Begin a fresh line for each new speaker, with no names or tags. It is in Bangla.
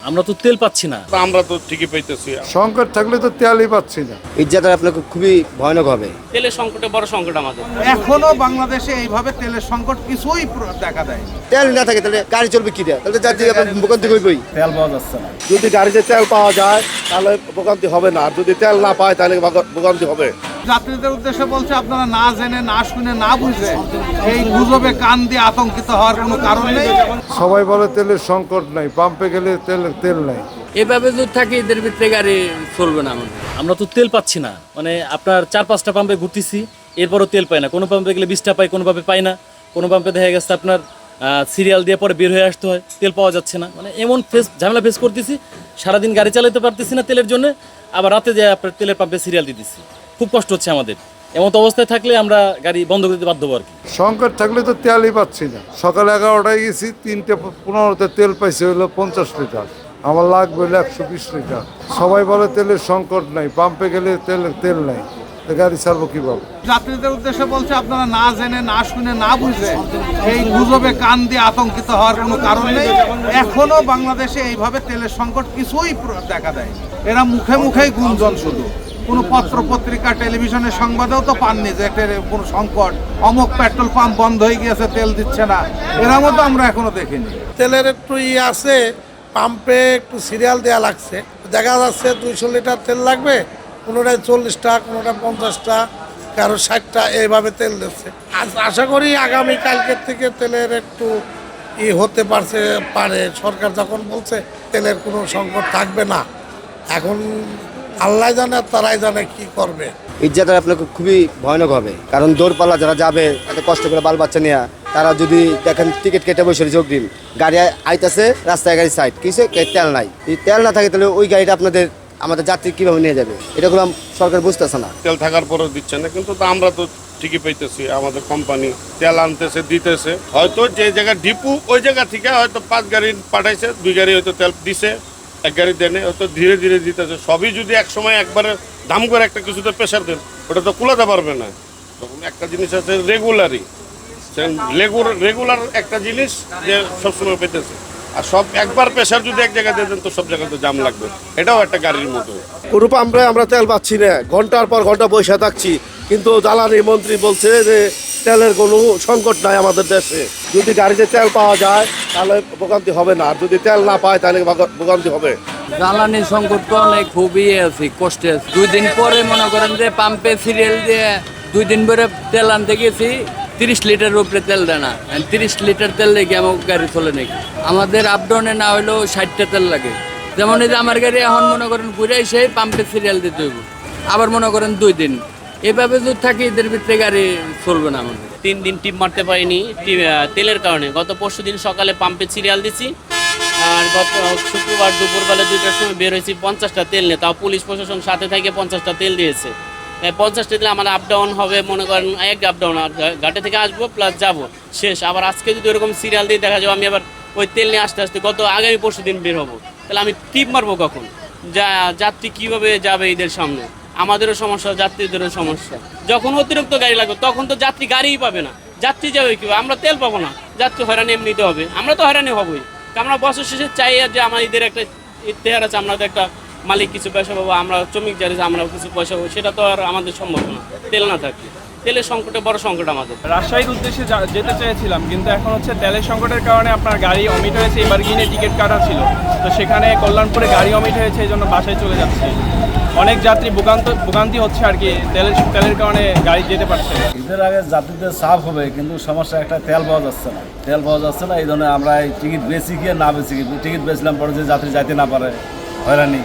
আমরা তো তেল পাচ্ছি না।
আমরা তো ঠিকই পাইতেছি।
সংকট থাকলে তো তেলই পাচ্ছি না।
ইজ্জাতের আপনাকে খুবই ভয়ানক হবে।
তেলের সংকটে বড় সংকট আমাদের।
এখনো বাংলাদেশে এইভাবে তেলের সংকট কিছুই দেখা দেয়।
তেল না থাকে তাহলে গাড়ি চলবে কি দিয়ে? তাহলে যাত্রী আপনার ভোগান্তি হইবই।
তেল পাওয়া যাচ্ছে না।
যদি গাড়িতে তেল পাওয়া যায় তাহলে ভোগান্তি হবে না, আর যদি তেল না পায় তাহলে ভোগান্তি হবে।
যাত্রীদের উদ্দেশ্যে বলছে, আপনারা না জেনে না শুনে না বুঝে এই গুজবে কান দিয়ে আতঙ্কিত হওয়ার কোনো কারণ নেই।
সবাই বলে তেলের সংকট নাই, পাম্পে গেলে তেল নাই।
এভাবে যদি থাকে এদের ভিতরে গাড়ি চলবে না।
আমরা তো তেল পাচ্ছি না, মানে আপনার 4-5টা পাম্পে ঘুরতেছি, এরপরও তেল পাই না। কোনো পাম্পে গেলে 20টা পাই, কোনো পাম্পে পাই না। কোনো পাম্পে দেখা গেছে আপনার সিরিয়াল দিয়ে পরে বের হয়ে আসতে হয়, তেল পাওয়া যাচ্ছে না। মানে এমন ঝামেলা ফেস করতেছি, সারাদিন গাড়ি চালাতে পারতেছি না তেলের জন্য, আবার রাতে যায় আপনার তেলের পাম্পে সিরিয়াল দিতেছি। খুব কষ্ট হচ্ছে আমাদের। এমন অবস্থায় থাকলে আমরা গাড়ি বন্ধ করে দিতে বাধ্য হবো আর কি।
সংকট থাকলে তো তেলই পাচ্ছি না। সকালে 11টায় গেছি, 3:15 তেল পাইছে হলো 50 লিটার, আমার লাগবে হলো 120 লিটার। সবাই বলে তেলের সংকট নাই, পাম্পে গেলে তেল নাই, গাড়ি ছাড়বো কিভাবে?
যাত্রীদের উদ্দেশ্যে বলছে, আপনারা না জেনে না শুনে না বুঝে এই গুজবে কান দিয়ে আতঙ্কিত হওয়ার কোনো কারণ নেই। এখনো বাংলাদেশে এইভাবে তেলের সংকট কিছুই দেখা দেয়। এরা মুখে মুখেই গুঞ্জন, শুধু কোনো পত্র পত্রিকা টেলিভিশনের সংবাদেও তো পাননি যে একটা কোনো সংকট, অমুক পেট্রোল পাম্প বন্ধ হয়ে গিয়েছে, তেল দিচ্ছে না, এরা মতো আমরা এখনো দেখিনি।
তেলের একটু আছে, পাম্পে একটু সিরিয়াল দেওয়া লাগছে, দেখা যাচ্ছে 200 লিটার তেল লাগবে, কোনোটায় 40টা, কোনোটা 50টা, কারো 60টা, এইভাবে তেল দিচ্ছে। আশা করি আগামী কালকের থেকে তেলের একটু হতে পারে। সরকার যখন বলছে তেলের কোনো সংকট থাকবে না, এখন আল্লাহ জানে, তারাই জানে কি করবে।
ইজ্জাতের আপনাকে খুবই ভয়ানক হবে, কারণ দৌড়পাল্লা যারা যাবে এত কষ্ট করে বাল বাচ্চা নিয়ে, তারা যদি দেখেন টিকিট কেটে বসে যোগ দিন, গাড়ি আইতেছে, রাস্তায় গাড়ি সাইড কিছু তেল নাই, যদি তেল না থাকে তাহলে ওই গাড়িটা আমাদের যাত্রী কিভাবে নিয়ে যাবে? এটা কোনো সরকার বুঝতেছে না।
তেল থাকার পরেও দিচ্ছে না, কিন্তু আমরা তো ঠিকই পাইতেছি। আমাদের কোম্পানি তেল আনতেছে, দিতেছে। হয়তো যে জায়গা ডিপু, ওই জায়গা থেকে হয়তো 5 গাড়ি পাঠাইছে, 2 গাড়ি হয়তো তেল দিছে, 1 গাড়ি দেনে, হয়তো ধীরে ধীরে দিতেছে। সবই যদি এক সময় একবারে দাম করে একটা কিছুতে প্রেশার দেন, ওটা তো কুলাতে পারবে না। তখন একটা জিনিস আছে রেগুলার একটা জিনিস যে সবসময় পেতেছে, আর সব একবার প্রেশার যদি এক জায়গায় দেন তো সব জায়গাতে জাম লাগবে। এটাও একটা গাড়ির মতো।
কোনো পাম্পে আমরা তেল পাচ্ছি না, ঘন্টার পর ঘন্টা বসে থাকছি, কিন্তু জ্বালানি মন্ত্রী বলছে যে তেলের কোনো সংকট নাই আমাদের দেশে। যদি গাড়িতে তেল পাওয়া যায় তাহলে ভোগান্তি হবে না, আর যদি তেল না পায় তাহলে ভোগান্তি হবে।
জ্বালানির সংকট তো অনেক খুবই আছে, কষ্টে আছে। 2 দিন পরে মনে করেন যে পাম্পে সিরিয়াল দিয়ে 2 দিন পরে তেল আনতে গেছি, 30 লিটার উপরে তেল দেয় না। 30 লিটার তেল লেগে আমার গাড়ি চলে নাকি। আমাদের আপডাউনে না হলেও 60টা তেল লাগে। যেমন এই যে আমার গাড়ি এখন মনে করেন ঘুরে এসে পাম্পে সিরিয়াল দিতে হইব, আবার মনে করেন 2 দিন। এভাবে যদি থাকে এদের ভিতরে গাড়ি চলবে না আমাদের।
3 দিন টিপ মারতে পারিনি তেলের কারণে। গত পরশু দিন সকালে পাম্পে সিরিয়াল দিছি, আর গত শুক্রবার দুপুরবেলা 2টার সময় বের হয়েছি 50টা তেল নিয়ে, তাও পুলিশ প্রশাসন সাথে থেকে 50টা তেল দিয়েছে। 50টা তেলে আমার আপ ডাউন হবে, মনে করেন এক আপ ডাউন, ঘাটে থেকে আসবো প্লাস যাবো শেষ। আবার আজকে যদি ওরকম সিরিয়াল দিয়ে দেখা যাবে আমি আবার ওই তেল নিয়ে আসতে আসতে গত আগামী পরশু দিন বের হবো, তাহলে আমি টিপ মারবো কখন? যাত্রী কীভাবে যাবে এদের সামনে? আমাদেরও সমস্যা, যাত্রীদেরও সমস্যা। যখন অতিরিক্ত গাড়ি লাগবে তখন তো যাত্রী গাড়িই পাবে না, যাত্রী যাবে কীভাবে? আমরা তেল পাবো না, যাত্রী হয়রানি এমনিতে হবে, আমরা তো হয়রানি হবোই। আমরা বছর শেষে চাই যে আমাদের একটা ইতিহার আছে, আমরা একটা মালিক কিছু পয়সা পাবো, আমরা শ্রমিক যারা আমরাও কিছু পয়সা পাবো, সেটা তো আর আমাদের সম্ভব না তেল না থাকলে। তেলের সংকটে বড় সংকট আমাদের।
রাজশাহীর উদ্দেশ্যে যেতে চেয়েছিলাম, কিন্তু এখন হচ্ছে তেলের সংকটের কারণে আপনার গাড়ি অমিট হয়েছে। এবার গিয়ে টিকিট কাটা ছিল, তো সেখানে কল্যাণপুরে গাড়ি অমিট হয়েছে, এই জন্য বাসায় চলে যাচ্ছি। অনেক যাত্রী ভোগান্তি হচ্ছে আর কি, তেলের কারণে গাড়ি যেতে পারছে না। ঈদের আগে যাত্রীদের চাপ হবে, কিন্তু সমস্যা একটা তেল পাওয়া যাচ্ছে না। এই জন্য আমরা এই টিকিট বেশি গিয়ে না বেশি টিকিট বেচলাম, পরে যে যাত্রী যাইতে না পারে হয়রানি।